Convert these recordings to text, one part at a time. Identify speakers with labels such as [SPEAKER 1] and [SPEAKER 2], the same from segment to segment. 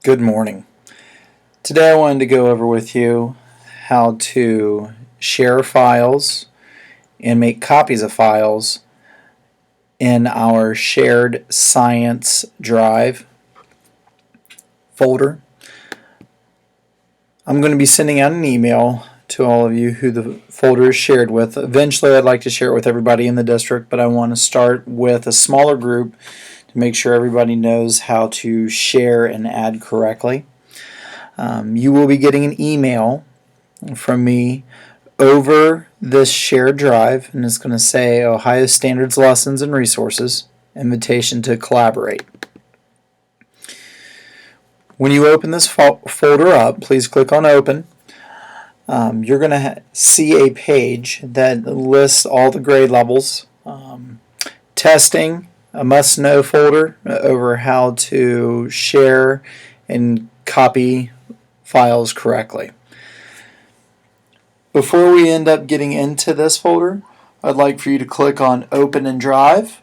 [SPEAKER 1] Good morning. Today I wanted to go over with you how to share files and make copies of files in our shared science drive folder. I'm going to be sending out an email to all of you who the folder is shared with. Eventually I'd like to share it with everybody in the district, but I want to start with a smaller group to make sure everybody knows how to share and add correctly. You will be getting an email from me over this shared drive, and it's going to say Ohio Standards Lessons and Resources, invitation to collaborate. When you open this folder up, please click on open. You're going to see a page that lists all the grade levels. Testing, a must-know folder over how to share and copy files correctly. Before we end up getting into this folder, I'd like for you to click on Open in Drive.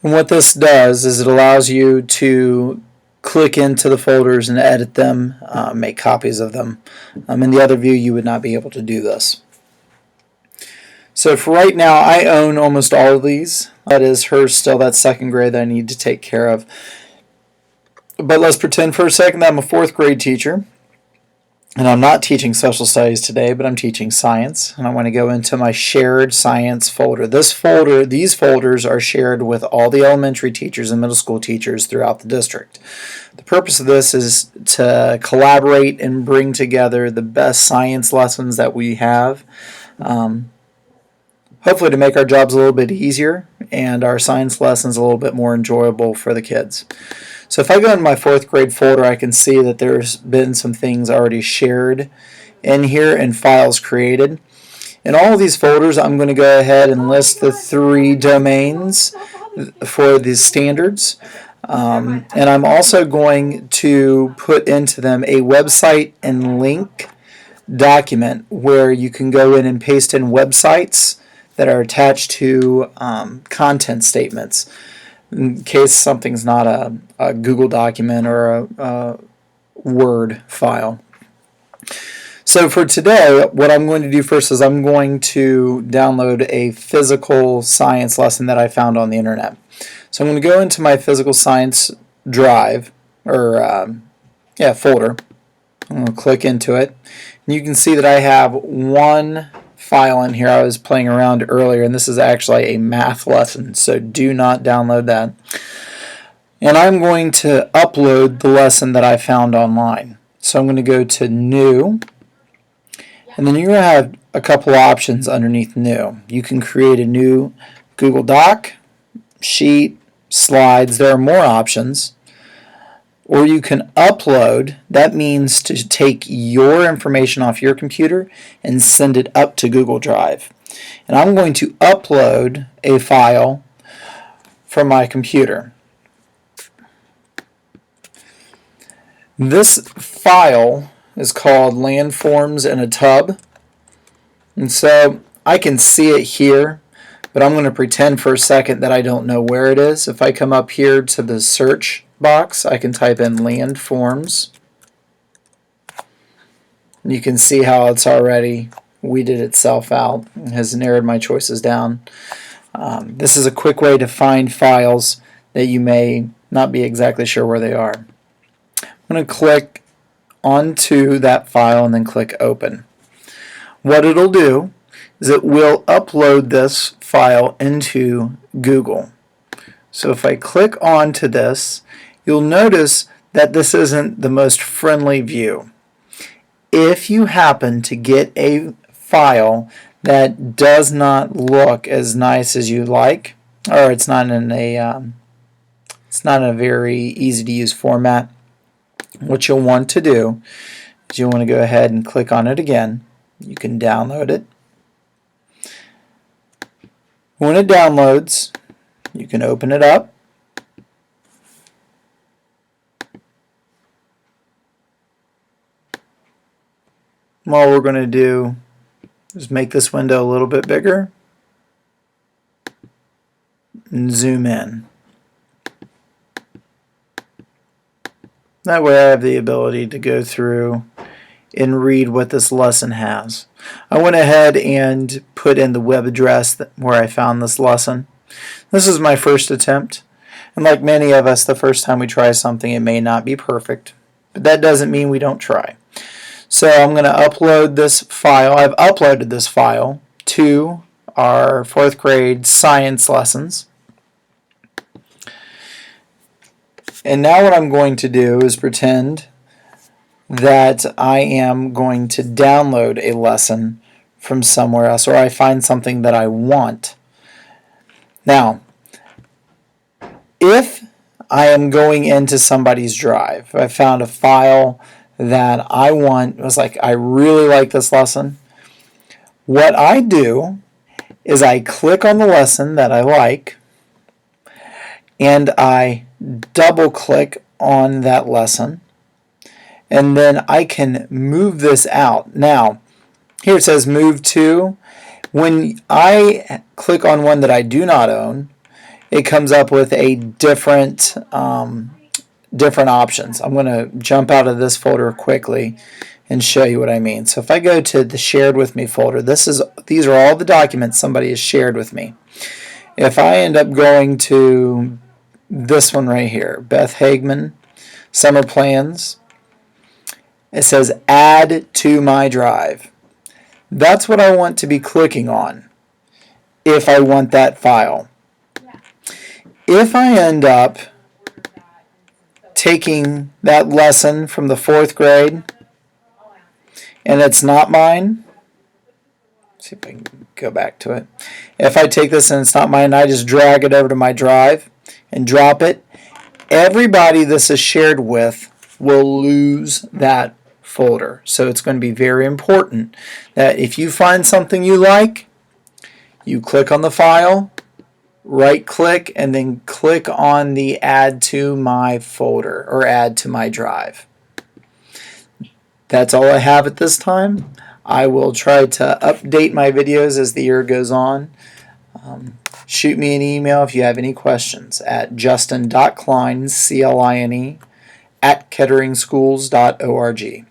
[SPEAKER 1] And what this does is it allows you to click into the folders and edit them, make copies of them. In the other view, you would not be able to do this. So for right now, I own almost all of these. That is hers still, that second grade that I need to take care of. But let's pretend for a second that I'm a fourth grade teacher, and I'm not teaching social studies today, but I'm teaching science, and I want to go into my shared science folder. These folders are shared with all the elementary teachers and middle school teachers throughout the district. The purpose of this is to collaborate and bring together the best science lessons that we have, hopefully to make our jobs a little bit easier and our science lessons a little bit more enjoyable for the kids. So if I go in my fourth grade folder, I can see that there's been some things already shared in here and files created. In all of these folders, I'm going to go ahead and list the 3 domains for the standards. And I'm also going to put into them a website and link document where you can go in and paste in websites that are attached to content statements in case something's not a Google document or a Word file. So for today, what I'm going to do first is I'm going to download a physical science lesson that I found on the internet. So I'm going to go into my physical science drive, or folder. I'm going to click into it. And you can see that I have one file in here I was playing around earlier, and this is actually a math lesson, so do not download that. And I'm going to upload the lesson that I found online. So I'm going to go to New, and then you're going to have a couple options underneath New. You can create a new Google Doc, Sheet, Slides. There are more options. Or you can upload. That means to take your information off your computer and send it up to Google Drive. And I'm going to upload a file from my computer. This file is called Landforms in a Tub. And so I can see it here, but I'm going to pretend for a second that I don't know where it is. If I come up here to the search box, I can type in landforms. And you can see how it's already weeded itself out and has narrowed my choices down. This is a quick way to find files that you may not be exactly sure where they are. I'm going to click onto that file and then click open. What it'll do is it will upload this file into Google. So if I click onto this, you'll notice that this isn't the most friendly view. If you happen to get a file that does not look as nice as you like, or it's not in a very easy to use format, what you'll want to do is you'll want to go ahead and click on it again. You can download it. When it downloads, you can open it up. All we're going to do is make this window a little bit bigger and zoom in. That way I have the ability to go through and read what this lesson has. I went ahead and put in the web address where I found this lesson. This is my first attempt, and like many of us, the first time we try something, it may not be perfect, but that doesn't mean we don't try. So I'm going to upload this file. I've uploaded this file to our 4th grade science lessons. And now what I'm going to do is pretend that I am going to download a lesson from somewhere else, or I find something that I want. Now, if I am going into somebody's drive, I found a file that I want, it was like, I really like this lesson. What I do is I click on the lesson that I like, and I double click on that lesson, and then I can move this out. Now, here it says move to. When I click on one that I do not own, it comes up with a different options. I'm going to jump out of this folder quickly and show you what I mean. So if I go to the shared with me folder, these are all the documents somebody has shared with me. If I end up going to this one right here, Beth Hagman, Summer Plans, it says add to my drive. That's what I want to be clicking on if I want that file. If I end up taking that lesson from the 4th grade and it's not mine, see if I can go back to it. If I take this and it's not mine, I just drag it over to my drive and drop it, everybody this is shared with will lose that folder. So it's going to be very important that if you find something you like, you click on the file, right click, and then click on the add to my folder or add to my drive. That's all I have at this time. I will try to update my videos as the year goes on. Shoot me an email if you have any questions at justin.klein, CLINE, @ketteringschools.org.